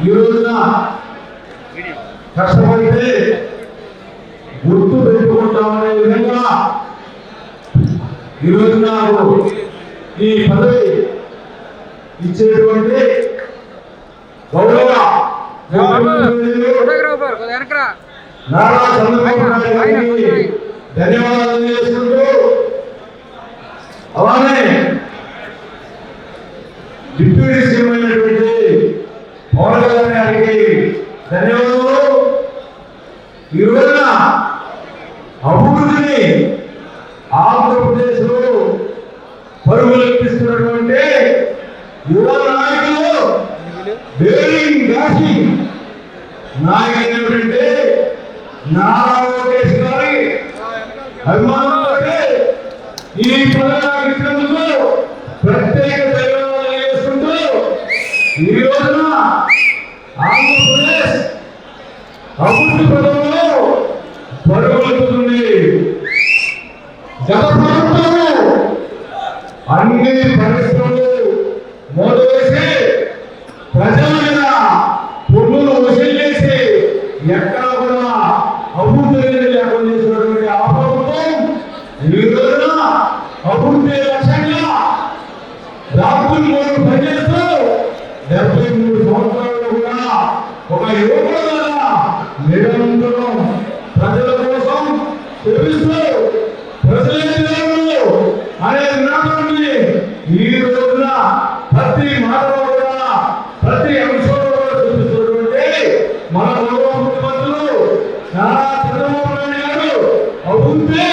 ఈ రోజున కష్టపడితే గుర్తు పెట్టుకుంటామనే విధంగా ఈ రోజు నాకు ఈ పదవి ఇచ్చేటువంటి గౌరవ నారా చంద్రబాబు నాయుడు గారికి ధన్యవాదాలు తెలియజేసుకుంటూ అలానే డిప్యూటీ సీఎం అయినటువంటి పవన్ కళ్యాణ్ గారికి ధన్యవాదాలు. ఈ రోజున అభివృద్ధిని ఆంధ్రప్రదేశ్ లో పరుగులెత్తిస్తున్నటువంటి యువ నాయకులు బేరింగ్ డాషింగ్ నాయకులు ఏంటంటే నారా లోకేష్ గారి అభిమానులతో ఈ పదవి ఇచ్చినందుకు ప్రత్యేక ధన్యవాదాలు చేసుకుంటూ ఈ రోజున ఆంధ్రప్రదేశ్ అభివృద్ధి పదంలో పరుగులెత్తుతుంది. గత ప్రభుత్వము అన్ని పరిశ్రమలు మూడవేసి ప్రజల మీద పన్నులు వసూలు చేసి ఎక్కడ కూడా అభివృద్ధి లేకుండా చేసినటువంటి ఆ ప్రభుత్వం ఈ రోజున అభివృద్ధి లక్ష్యంగా రాత్రి 3 పనిచేస్తూ 73 సంవత్సరాలు కూడా ఒక యువకుడుగా నిరంతరం ప్రజల కోసం సేవిస్తూ ప్రజలు అనే నినాదాన్ని ఈ రోజున ప్రతి మాటలో కూడా ప్రతి అంశంలో కూడా చూపిస్తున్నటువంటి మన గౌరవ ముఖ్యమంత్రులు నారా చంద్రబాబు నాయుడు గారు అభివృద్ధి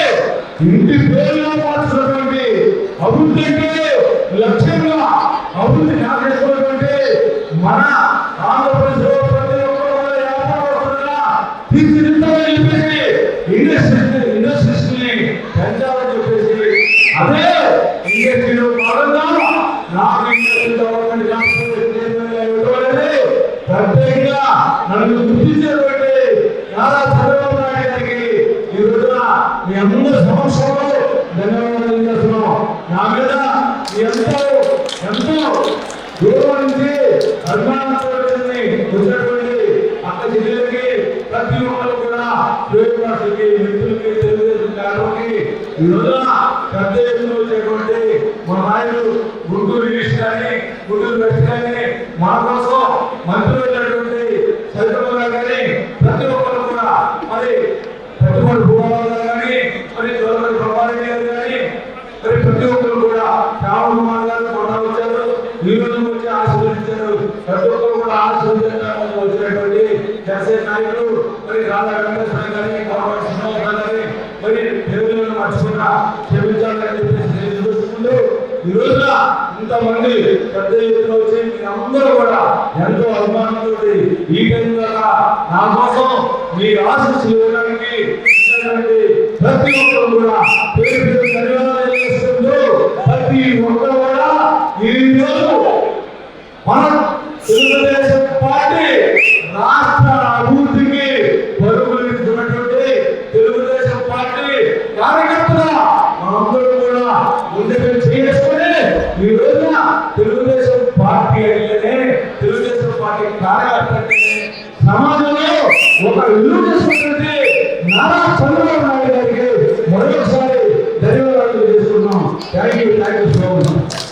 ఇంటి పేరుగా మార్చినటువంటి అభివృద్ధి లక్ష్యంగా అభివృద్ధి కాకేసుకున్నటువంటి మన ఆంధ్రప్రదేశ్ లో ప్రతి ఒక్కరు కూడా వ్యాపారస్తులుగా తీర్చిదిద్దాలని చెప్పేసి ఇండస్ట్రీస్ ని పెంచాలని చెప్పేసి అదే ఇండస్ట్రీలో భాగంగా నాకు ఇండస్ట్రీ ప్రత్యేకంగా నన్ను గుర్తించేటువంటి నారా చంద్రబాబు నాయుడు గారికి ఈ రోజున మీ అందరి సమక్షంలో ధన్యవాదాలు చేస్తున్నాం. నా మీద ఎంతో దూరం నుంచి అభిమానంతో వచ్చినటువంటి అక్క జిల్లాలకి ప్రతి ఒక్కరు కూడా శ్రేయోభిలాషులకి మిత్రులకి తెలుగుదేశం గారికి ఈ రోజున పెద్ద ఎత్తున వచ్చేటువంటి మా నాయకులు గుంటూరు ఈస్ట్ కానీ గుంటూరు వెస్ట్ కానీ మా కోసం మంత్రులు వెళ్ళినటువంటి సరితమ్మ గారి ప్రతి ఒక్కరు కూడా మరి పెట్టుబడి భూమాలు కానీ మరి గవర్నమెంట్ ప్రభారెడ్డి గారు కానీ మరి ప్రతి ఒక్కరు కూడా శ్యామకుమార్ గారు మొన్న వచ్చారు, ఈ రోజు వచ్చి ఆశీర్వదించారు. ప్రతి ఒక్కరు కూడా ఆశీర్వదించడానికి వచ్చినటువంటి జనసేన నాయకులు మరి రాధా వెంకటేశ్వర గారి గవర్నమెంట్ శ్రీనివాసరావు గారి మరి పేరులను మర్చిపోయినా క్షమించాలని చెప్పేసి తెలియజేసుకుంటూ ఈ రోజున ఇంతమంది పెద్ద ఎత్తున వచ్చి మీరందరూ కూడా ఎంతో అభిమానంతో ఈ టైం దాకా నా కోసం మీ ఆశీస్సులు ఇవ్వడానికి ప్రతి ఒక్కరు కూడా పేరు ధన్యవాదాలు చేస్తుంటూ ప్రతి ఒక్కరు కూడా ఈ రోజు మన తెలుగుదేశం పార్టీ రాష్ట్ర అభివృద్ధికి పరుగులిస్తున్నటువంటి తెలుగుదేశం పార్టీ కార్యకర్తల మనందరూ కూడా ముందుకు చేసుకుని ఈ రోజున తెలుగుదేశం పార్టీ అంటేనే తెలుగుదేశం పార్టీ కార్యకర్తలే సమాజంలో ఒక ఇల్లు చేసుకుంటుంది. నారా చంద్రబాబు నాయుడు గారికి మరొకసారి ధన్యవాదాలు చేసుకున్నాం. Thank you so much.